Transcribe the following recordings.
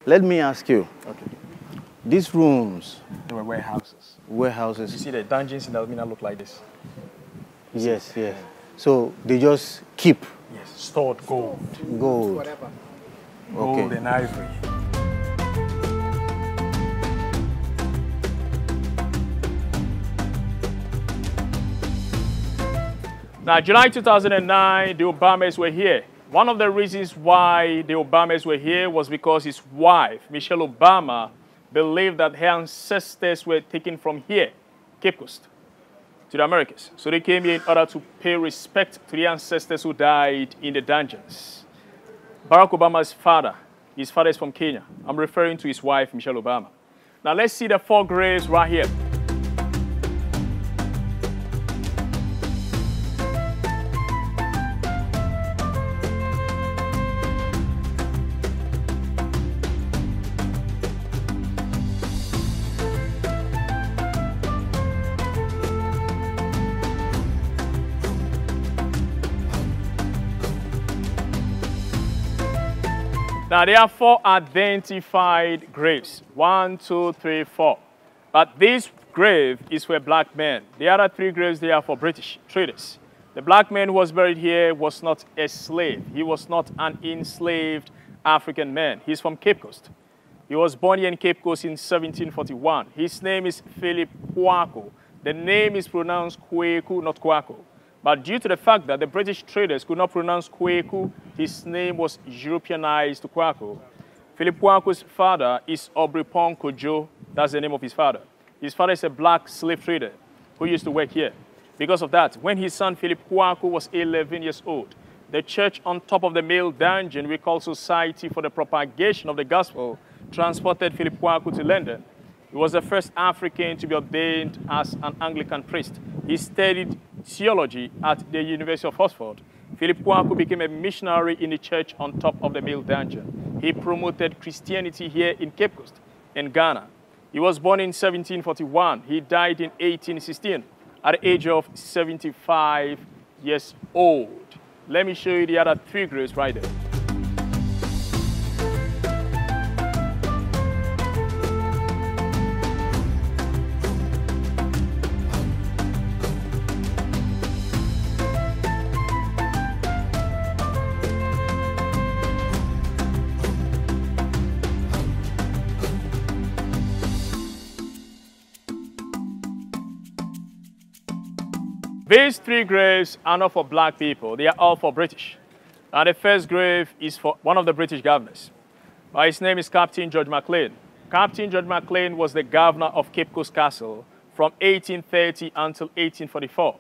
Let me ask you. Okay. These rooms. They were warehouses. Warehouses. You see the dungeons in Elmina look like this. Yes, yes. So they just keep. Yes, stored gold. Gold. Whatever. Gold and ivory. Now, July 2009, the Obamas were here. One of the reasons why the Obamas were here was because his wife, Michelle Obama, believed that her ancestors were taken from here, Cape Coast, to the Americas. So they came here in order to pay respect to the ancestors who died in the dungeons. Barack Obama's father, his father is from Kenya. I'm referring to his wife, Michelle Obama. Now let's see the 4 graves right here. Now, there are 4 identified graves. 1, 2, 3, 4. But this grave is for a black man. The other 3 graves, they are for British traders. The black man who was buried here was not a slave. He was not an enslaved African man. He's from Cape Coast. He was born here in Cape Coast in 1741. His name is Philip Kwaku. The name is pronounced Kweku, not Kwaku. But due to the fact that the British traders could not pronounce Kweku, his name was Europeanized to Kwaku. Philip Kwaku's father is Obripon Kojo. That's the name of his father. His father is a black slave trader who used to work here. Because of that, when his son Philip Kwaku was 11 years old, the church on top of the male dungeon we call Society for the Propagation of the Gospel transported Philip Kwaku to London. He was the first African to be ordained as an Anglican priest. He studied theology at the University of Oxford. Philip Kwaku became a missionary in the church on top of the male dungeon. He promoted Christianity here in Cape Coast, in Ghana. He was born in 1741. He died in 1816 at the age of 75 years old. Let me show you the other 3 graves right there. These 3 graves are not for black people. They are all for British. And the first grave is for one of the British governors. His name is Captain George Mclean. Captain George Mclean was the governor of Cape Coast Castle from 1830 until 1844.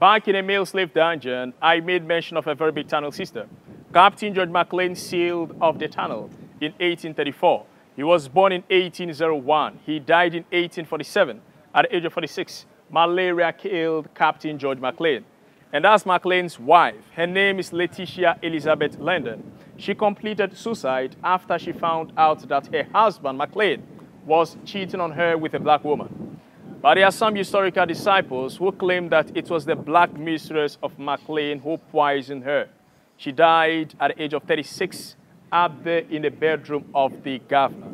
Back in a male slave dungeon, I made mention of a very big tunnel system. Captain George Mclean sealed off the tunnel in 1834. He was born in 1801. He died in 1847 at the age of 46. Malaria killed Captain George Mclean. And that's Mclean's wife. Her name is Letitia Elizabeth Landon. She completed suicide after she found out that her husband, Mclean, was cheating on her with a black woman. But there are some historical disciples who claim that it was the black mistress of Mclean who poisoned her. She died at the age of 36 up there in the bedroom of the governor.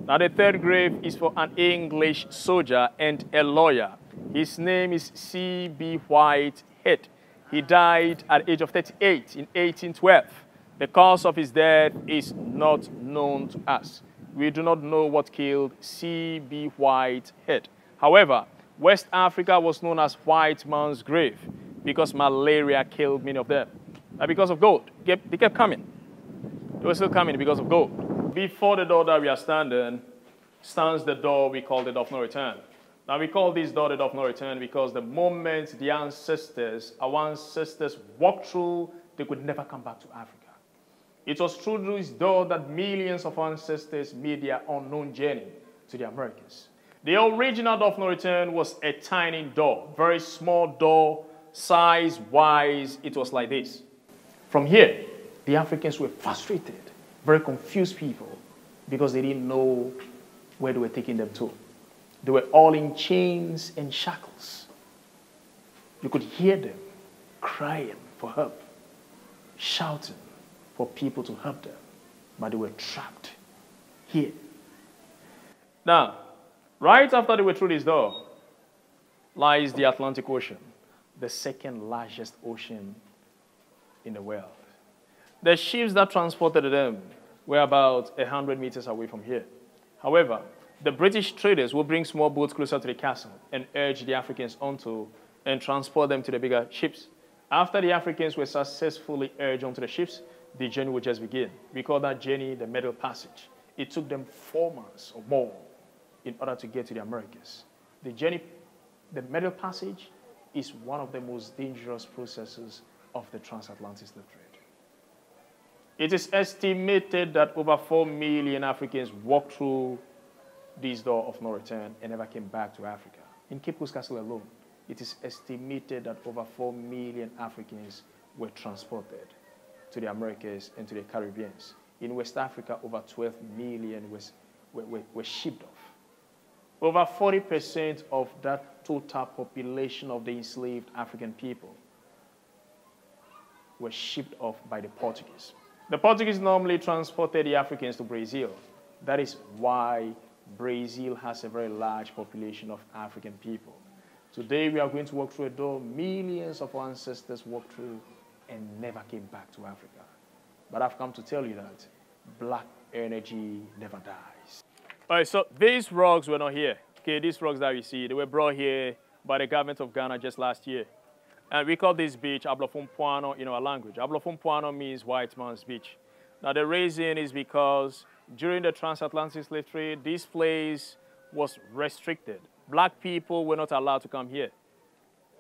Now, the 3rd grave is for an English soldier and a lawyer. His name is C.B. Whitehead. He died at the age of 38 in 1812. The cause of his death is not known to us. We do not know what killed C.B. Whitehead. However, West Africa was known as White Man's Grave because malaria killed many of them. And because of gold, they kept coming. They were still coming because of gold. Before the door that we are standing stands the door we call the door of no return. Now, we call this door the door of no return because the moment the ancestors, our ancestors, walked through, they could never come back to Africa. It was through this door that millions of ancestors made their unknown journey to the Americas. The original door of no return was a tiny door, very small door, size-wise, it was like this. From here, the Africans were frustrated, very confused people because they didn't know where they were taking them to. They were all in chains and shackles. You could hear them crying for help, shouting for people to help them, but they were trapped here. Now, right after they were through this door, lies the Atlantic Ocean, the second largest ocean in the world. The ships that transported them were about 100 meters away from here. However, the British traders would bring small boats closer to the castle and urge the Africans onto and transport them to the bigger ships. After the Africans were successfully urged onto the ships, the journey would just begin. We call that journey the Middle Passage. It took them 4 months or more in order to get to the Americas. The journey, the Middle Passage, is one of the most dangerous processes of the transatlantic slave trade. It is estimated that over 4 million Africans walked through this door of no return and never came back to Africa. In Cape Coast Castle alone, it is estimated that over 4 million Africans were transported to the Americas and to the Caribbean. In West Africa, over 12 million were shipped off. Over 40% of that total population of the enslaved African people were shipped off by the Portuguese. The Portuguese normally transported the Africans to Brazil. That is why Brazil has a very large population of African people. Today, we are going to walk through a door millions of our ancestors walked through and never came back to Africa. But I've come to tell you that black energy never dies. All right, so these rugs were not here. Okay, these rugs that you see, they were brought here by the government of Ghana just last year. And we call this beach Ablofumpuano in our language. Ablofumpuano means white man's beach. Now, the reason is because during the transatlantic slave trade, this place was restricted. Black people were not allowed to come here.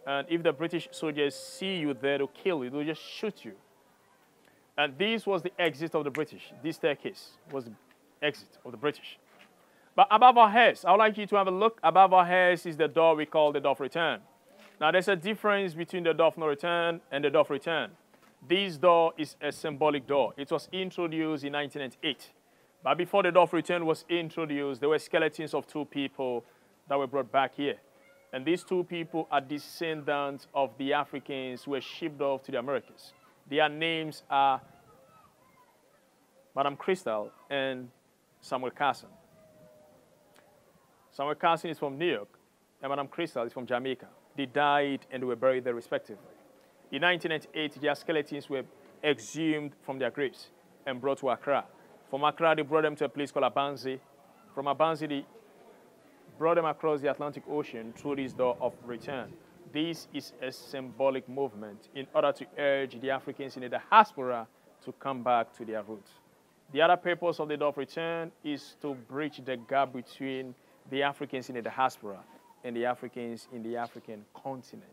And if the British soldiers see you there to kill you, they'll just shoot you. And this was the exit of the British. This staircase was the exit of the British. But above our heads, I would like you to have a look. Above our heads is the door we call the door of return. Now, there's a difference between the door of no return and the door of return. This door is a symbolic door. It was introduced in 1998. But before the door of return was introduced, there were skeletons of 2 people that were brought back here. And these 2 people are descendants of the Africans who were shipped off to the Americas. Their names are Madam Crystal and Samuel Carson. Samuel Carson is from New York, and Madam Crystal is from Jamaica. They died and they were buried there respectively. In 1998, their skeletons were exhumed from their graves and brought to Accra. From Accra, they brought them to a place called Abanzi. From Abanzi, they brought them across the Atlantic Ocean through this door of return. This is a symbolic movement in order to urge the Africans in the diaspora to come back to their roots. The other purpose of the door of return is to bridge the gap between the Africans in the diaspora and the Africans in the African continent.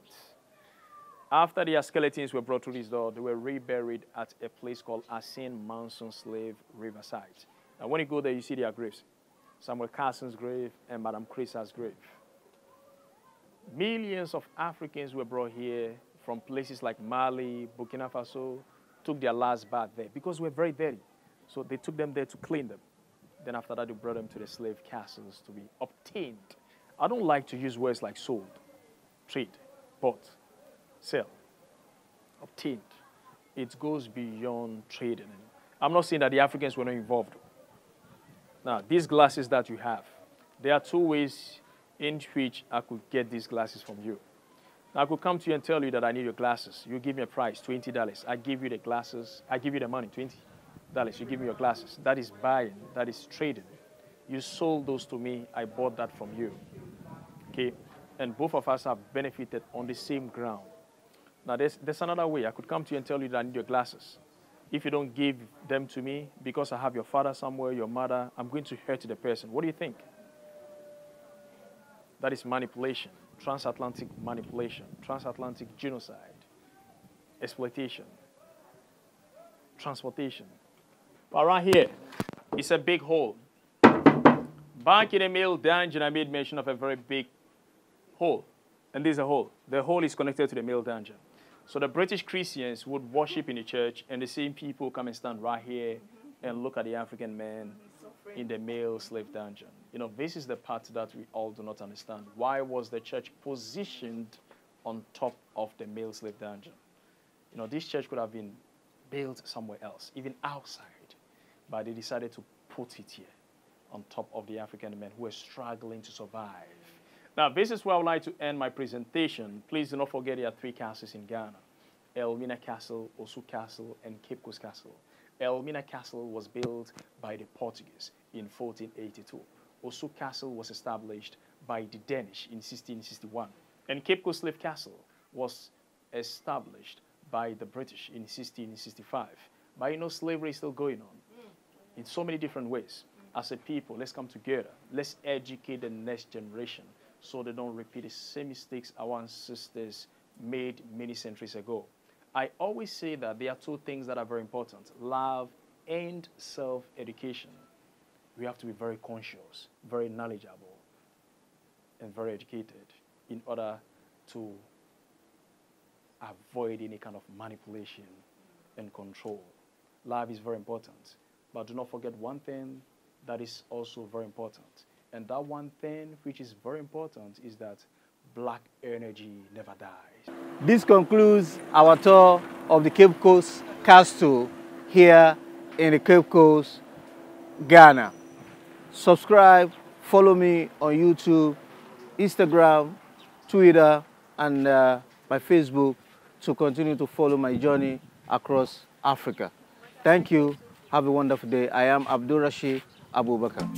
After their skeletons were brought through this door, they were reburied at a place called Asin Manson Slave Riverside. Now, when you go there, you see their graves. Samuel Carson's grave and Madam Crystal's grave. Millions of Africans were brought here from places like Mali, Burkina Faso, took their last bath there because we're very dirty. So they took them there to clean them. Then after that, they brought them to the slave castles to be obtained. I don't like to use words like sold, trade, bought, sell, obtained. It goes beyond trading. I'm not saying that the Africans were not involved. Now, these glasses that you have, there are 2 ways in which I could get these glasses from you. Now, I could come to you and tell you that I need your glasses. You give me a price, $20. I give you the glasses. I give you the money, $20. You give me your glasses. That is buying. That is trading. You sold those to me. I bought that from you. Okay? And both of us have benefited on the same ground. Now, there's another way. I could come to you and tell you that I need your glasses. If you don't give them to me because I have your father somewhere, your mother, I'm going to hurt the person. What do you think? That is manipulation, transatlantic manipulation, transatlantic genocide, exploitation, transportation. But right here, it's a big hole. Back in the middle dungeon, I made mention of a very big hole. And this is a hole. The hole is connected to the male dungeon. So the British Christians would worship in the church, and the same people come and stand right here and look at the African man in the male slave dungeon. You know, this is the part that we all do not understand. Why was the church positioned on top of the male slave dungeon? You know, this church could have been built somewhere else, even outside, but they decided to put it here. on top of the African men who are struggling to survive. Now, this is where I would like to end my presentation. Please do not forget there are 3 castles in Ghana: Elmina Castle, Osu Castle, and Cape Coast Castle. Elmina Castle was built by the Portuguese in 1482. Osu Castle was established by the Danish in 1661. And Cape Coast Slave Castle was established by the British in 1665. But you know, slavery is still going on in so many different ways. As a people, let's come together. Let's educate the next generation so they don't repeat the same mistakes our ancestors made many centuries ago. I always say that there are 2 things that are very important: love and self-education. We have to be very conscious, very knowledgeable, and very educated in order to avoid any kind of manipulation and control. Love is very important. But do not forget one thing that is also very important. And that one thing which is very important is that black energy never dies. This concludes our tour of the Cape Coast Castle here in the Cape Coast, Ghana. Subscribe, follow me on YouTube, Instagram, Twitter, and my Facebook to continue to follow my journey across Africa. Thank you. Have a wonderful day. I am Abdul Rashid Abubakar.